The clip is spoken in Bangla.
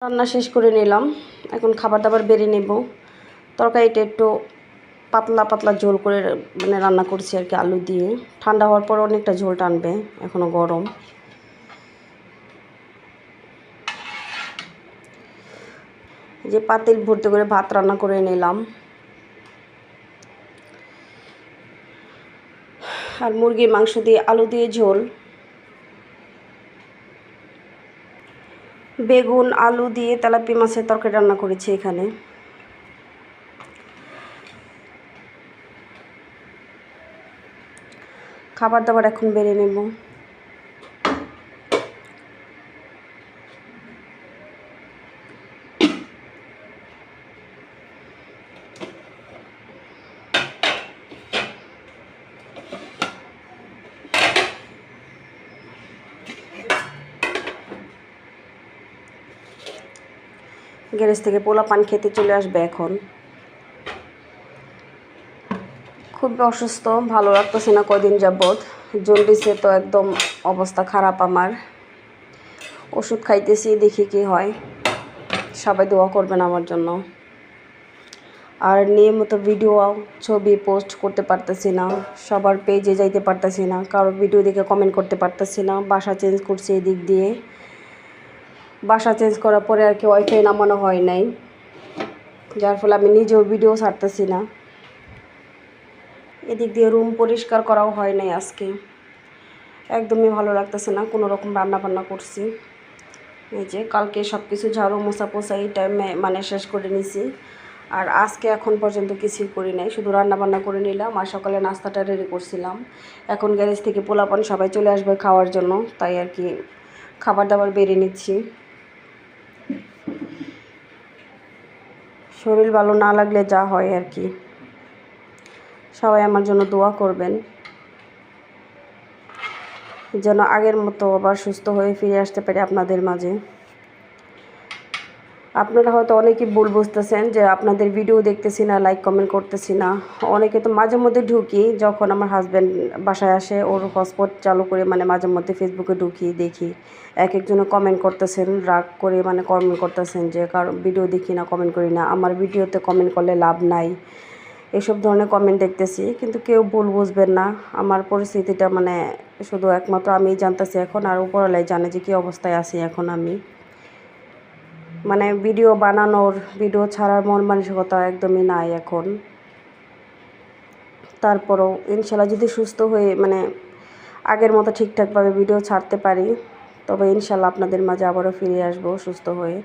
রান্না শেষ করে নিলাম। এখন খাবার দাবার বেড়ে নেব। তরকারিটা একটু পাতলা পাতলা ঝোল করে রান্না করছি আর কি, আলু দিয়ে। ঠান্ডা হওয়ার পর অনেকটা ঝোল টানবে, এখনও গরম। যে পাতিল ভর্তি করে ভাত রান্না করে নিলাম। আর মুরগির মাংস দিয়ে আলু দিয়ে ঝোল, বেগুন আলু দিয়ে তেলাপিয়া মাছের তরকারি রান্না করেছি এখানে। খাবার দাবার এখন বেড়ে নেব। গ্যারেজ থেকে পোলা পান খেতে চলে আসবে এখন। খুব অসুস্থ, ভালো লাগতেছে না কয়দিন যাবৎ। জন্ডিসে তো একদম অবস্থা খারাপ আমার। ওষুধ খাইতেছি, দেখি কি হয়। সবাই দোয়া করবেন আমার জন্য। আর নিয়মিত ভিডিও ছবি পোস্ট করতে পারতেছি না, সবার পেজে যাইতে পারতেছি না, কারো ভিডিও দেখে কমেন্ট করতে পারতেছি না। বাসা চেঞ্জ করছি এদিক দিয়ে। বাসা চেঞ্জ করার পরে আর কি ওয়াইফাই নামানো হয় নাই, যার ফলে আমি নিজেও ভিডিও ছাড়তেছি না। এদিক দিয়ে রুম পরিষ্কার করাও হয় নাই আজকে। একদমই ভালো লাগতেছে না। কোনো রকম রান্না বান্না করছি। এই যে কালকে সব কিছু ঝাড়ু মোছা পোছা এই টাইমে শেষ করে নিছি। আর আজকে এখন পর্যন্ত কিছুই করি নাই, শুধু রান্না বান্না করে নিলাম। আর সকালে নাস্তাটা রেডি করছিলাম। এখন গ্যারেজ থেকে পোলাপান সবাই চলে আসবে খাওয়ার জন্য, তাই আর কি খাবার দাবার বেড়ে নিচ্ছি। শরীর ভালো না লাগলে যা হয় আর কি। সবাই আমার জন্য দোয়া করবেন যেন আগের মতো আবার সুস্থ হয়ে ফিরে আসতে পারি আপনাদের মাঝে। আপনারা হয়তো অনেকেই ভুল বুঝতেছেন যে আপনাদের ভিডিও দেখতেছি না, লাইক কমেন্ট করতেছি না। অনেকে তো মাঝে মধ্যে ঢুকি, যখন আমার হাজব্যান্ড বাসায় আসে ওর হটস্পট চালু করে মাঝে মধ্যে ফেসবুকে ঢুকি, দেখি এক একজনে কমেন্ট করতেছেন, রাগ করে কমেন্ট করতেছেন যে কারণ ভিডিও দেখি না, কমেন্ট করি না, আমার ভিডিওতে কমেন্ট করলে লাভ নাই, এসব ধরনের কমেন্ট দেখতেছি। কিন্তু কেউ ভুল বুঝবেন না। আমার পরিস্থিতিটা শুধু একমাত্র আমিই জানতেছি এখন, আর উপরওয়ালাই জানে যে কী অবস্থায় আছি এখন আমি। ভিডিও বানানোর, ভিডিও ছাড়ার মন মানসিকতা একদমই নাই এখন। তারপরও ইনশাল্লাহ যদি সুস্থ হয়ে আগের মতো ঠিকঠাকভাবে ভিডিও ছাড়তে পারি, তবে ইনশাল্লাহ আপনাদের মাঝে আবারও ফিরে আসবো সুস্থ হয়ে।